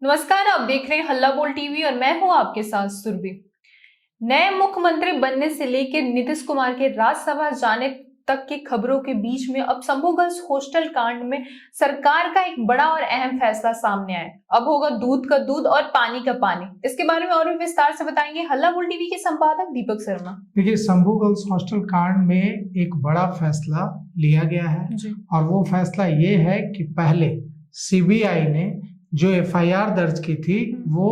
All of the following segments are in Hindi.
नमस्कार, आप देख रहे हैं हल्ला बोल टीवी और मैं हूं आपके साथ सुरभि। नए मुख्यमंत्री बनने से लेकर नीतीश कुमार के राज्यसभा जाने तक की खबरों के बीच में अब शंभू गर्ल्स हॉस्टल कांड में सरकार का एक बड़ा और अहम फैसला सामने आया। अब होगा दूध का दूध और पानी का पानी। इसके बारे में और भी विस्तार से बताएंगे हल्ला बोल टीवी के संपादक दीपक शर्मा। देखिए, शंभू गर्ल्स हॉस्टल कांड में एक बड़ा फैसला लिया गया है जी। और वो फैसला ये है कि पहले सीबीआई ने जो एफआईआर दर्ज की थी वो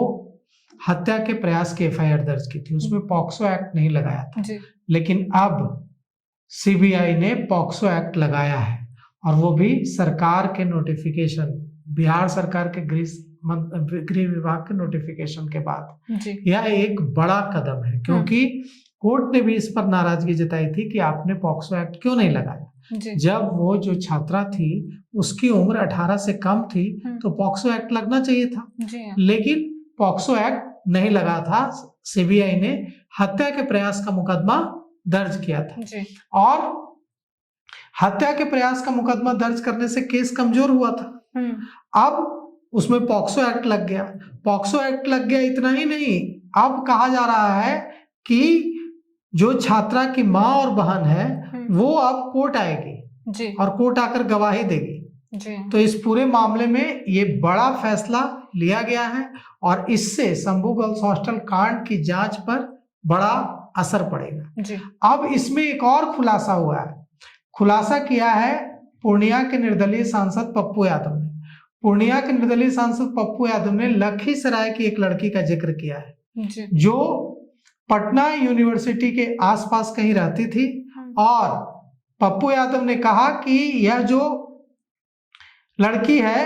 हत्या के प्रयास की एफआईआर दर्ज की थी, उसमें पॉक्सो एक्ट नहीं लगाया था जी। लेकिन अब सीबीआई ने पॉक्सो एक्ट लगाया है और वो भी सरकार के नोटिफिकेशन, बिहार सरकार के गृह विभाग के नोटिफिकेशन के बाद। यह एक बड़ा कदम है क्योंकि कोर्ट ने भी इस पर नाराजगी जताई थी कि आपने पॉक्सो एक्ट क्यों नहीं लगाया। जब वो जो छात्रा थी उसकी उम्र 18 से कम थी तो पॉक्सो एक्ट लगना चाहिए था, लेकिन पॉक्सो एक्ट नहीं लगा था। सीबीआई ने हत्या के प्रयास का मुकदमा दर्ज किया था और हत्या के प्रयास का मुकदमा दर्ज करने से केस कमजोर हुआ था। अब उसमें पॉक्सो एक्ट लग गया। पॉक्सो एक्ट लग गया, इतना ही नहीं, अब कहा जा रहा है कि जो छात्रा की माँ और बहन है वो अब कोर्ट आएगी जी। और कोर्ट आकर गवाही देगी जी। तो इस पूरे मामले में ये बड़ा फैसला लिया गया है और इससे शंभू गर्ल्स हॉस्टल कांड की जांच पर बड़ा असर पड़ेगा जी। अब इसमें एक और खुलासा हुआ है। खुलासा किया है पूर्णिया के निर्दलीय सांसद पप्पू यादव ने। पूर्णिया के निर्दलीय सांसद पप्पू यादव ने लखीसराय की एक लड़की का जिक्र किया है जी। जो पटना यूनिवर्सिटी के आसपास कहीं रहती थी और पप्पू यादव ने कहा कि यह जो लड़की है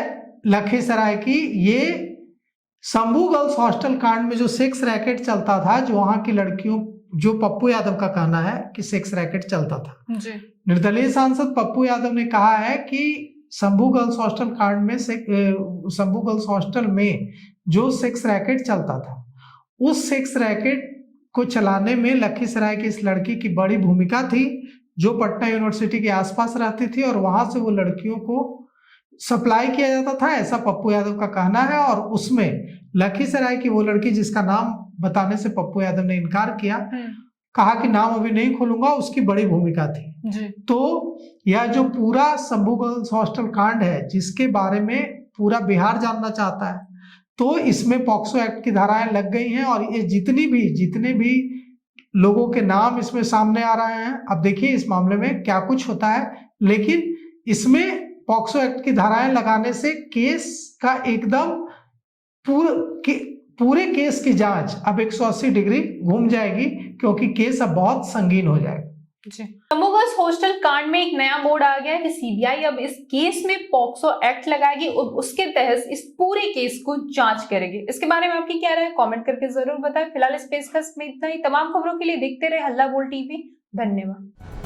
लखीसराय की, ये शंभू गर्ल्स हॉस्टल कांड में जो सेक्स रैकेट चलता था, जो वहां की लड़कियों, जो पप्पू यादव का कहना है कि सेक्स रैकेट चलता था जी। निर्दलीय सांसद पप्पू यादव ने कहा है कि शंभू गर्ल्स हॉस्टल कांड में शंभू गर्ल्स हॉस्टल में जो सेक्स रैकेट चलता था, उस सेक्स रैकेट को चलाने में लखीसराय की इस लड़की की बड़ी भूमिका थी, जो पटना यूनिवर्सिटी के आसपास रहती थी और वहां से वो लड़कियों को सप्लाई किया जाता था, ऐसा पप्पू यादव का कहना है। और उसमें लखीसराय की वो लड़की जिसका नाम बताने से पप्पू यादव ने इनकार किया, कहा कि नाम अभी नहीं खोलूंगा, उसकी बड़ी भूमिका थी जी। तो यह जो पूरा शंभू गर्ल्स हॉस्टल कांड है जिसके बारे में पूरा बिहार जानना चाहता है, तो इसमें पॉक्सो एक्ट की धाराएं लग गई हैं और ये जितने भी लोगों के नाम इसमें सामने आ रहे हैं। अब देखिए इस मामले में क्या कुछ होता है, लेकिन इसमें पॉक्सो एक्ट की धाराएं लगाने से केस का एकदम पूरे केस की जांच अब 180 डिग्री घूम जाएगी क्योंकि केस अब बहुत संगीन हो जाएगा। शंभू गर्ल्स हॉस्टल कांड में एक नया मोड़ आ गया है कि सीबीआई अब इस केस में पॉक्सो एक्ट लगाएगी और उसके तहत इस पूरे केस को जांच करेगी। इसके बारे में आपकी क्या राय है, कमेंट करके जरूर बताएं। फिलहाल इस पेशकश में इतना ही। तमाम खबरों के लिए देखते रहे हल्ला बोल टीवी। धन्यवाद।